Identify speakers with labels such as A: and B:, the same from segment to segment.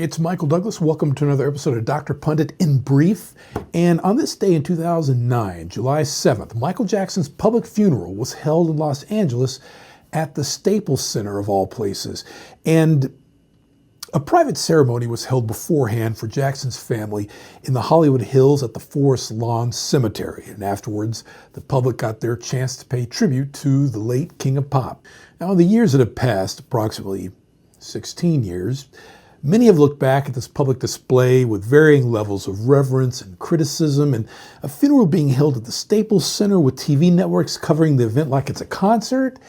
A: Hey, it's Michael Douglas. Welcome to another episode of Dr. Pundit in Brief. And on this day in 2009, July 7th, Michael Jackson's public funeral was held in Los Angeles at the Staples Center of all places. And a private ceremony was held beforehand for Jackson's family in the Hollywood Hills at the Forest Lawn Cemetery. And afterwards, the public got their chance to pay tribute to the late King of Pop. Now, in the years that have passed, approximately 16 years, many have looked back at this public display with varying levels of reverence and criticism, and a funeral being held at the Staples Center with TV networks covering the event like it's a concert.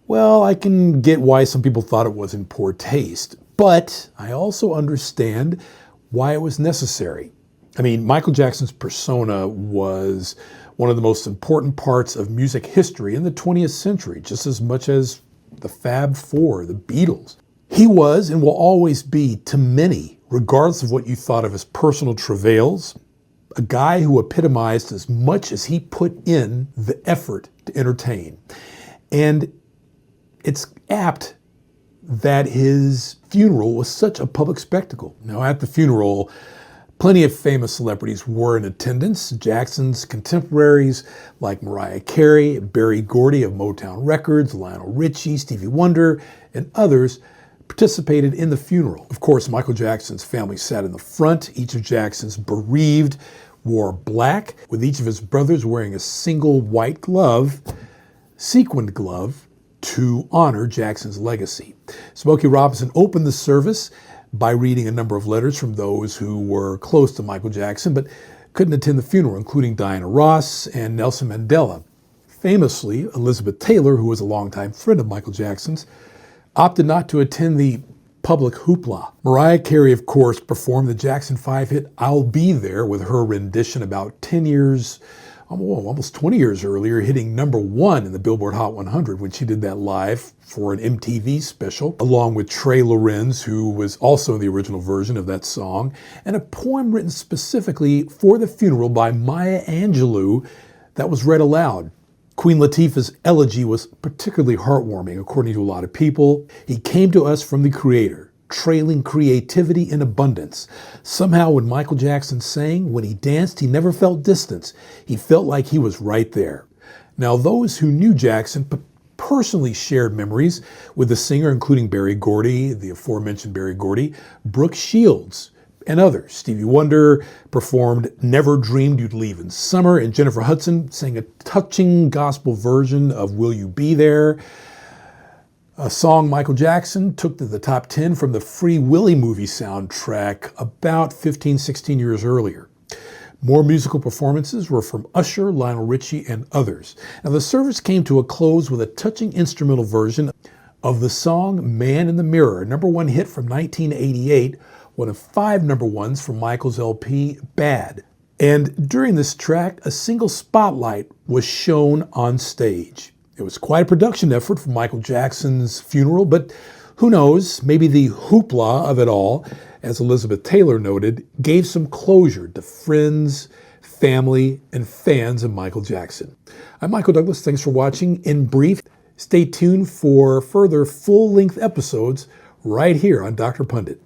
A: Well, I can get why some people thought it was in poor taste, but I also understand why it was necessary. I mean, Michael Jackson's persona was one of the most important parts of music history in the 20th century, just as much as the Fab Four, the Beatles. He was and will always be, to many, regardless of what you thought of his personal travails, a guy who epitomized as much as he put in the effort to entertain. And it's apt that his funeral was such a public spectacle. Now, at the funeral, plenty of famous celebrities were in attendance. Jackson's contemporaries like Mariah Carey, Berry Gordy of Motown Records, Lionel Richie, Stevie Wonder, and others participated in the funeral. Of course, Michael Jackson's family sat in the front. Each of Jackson's bereaved wore black, with each of his brothers wearing a single white glove, sequined glove, to honor Jackson's legacy. Smokey Robinson opened the service by reading a number of letters from those who were close to Michael Jackson but couldn't attend the funeral, including Diana Ross and Nelson Mandela. Famously, Elizabeth Taylor, who was a longtime friend of Michael Jackson's, opted not to attend the public hoopla. Mariah Carey, of course, performed the Jackson 5 hit I'll Be There with her rendition about 10 years, almost 20 years earlier, hitting #1 in the Billboard Hot 100 when she did that live for an MTV special, along with Trey Lorenz, who was also in the original version of that song, and a poem written specifically for the funeral by Maya Angelou that was read aloud. Queen Latifah's elegy was particularly heartwarming, according to a lot of people. He came to us from the Creator, trailing creativity in abundance. Somehow when Michael Jackson sang, when he danced, he never felt distance. He felt like he was right there. Now, those who knew Jackson personally shared memories with the singer, including Berry Gordy, the aforementioned Berry Gordy, Brooke Shields, and others. Stevie Wonder performed Never Dreamed You'd Leave in Summer, and Jennifer Hudson sang a touching gospel version of Will You Be There, a song Michael Jackson took to the top 10 from the Free Willy movie soundtrack about 15, 16 years earlier. More musical performances were from Usher, Lionel Richie, and others. Now, the service came to a close with a touching instrumental version of the song Man in the Mirror, a #1 hit from 1988, one of 5 #1s from Michael's LP, Bad. And during this track, a single spotlight was shown on stage. It was quite a production effort for Michael Jackson's funeral, but who knows, maybe the hoopla of it all, as Elizabeth Taylor noted, gave some closure to friends, family, and fans of Michael Jackson. I'm Michael Douglas. Thanks for watching In Brief. Stay tuned for further full-length episodes right here on Dr. Pundit.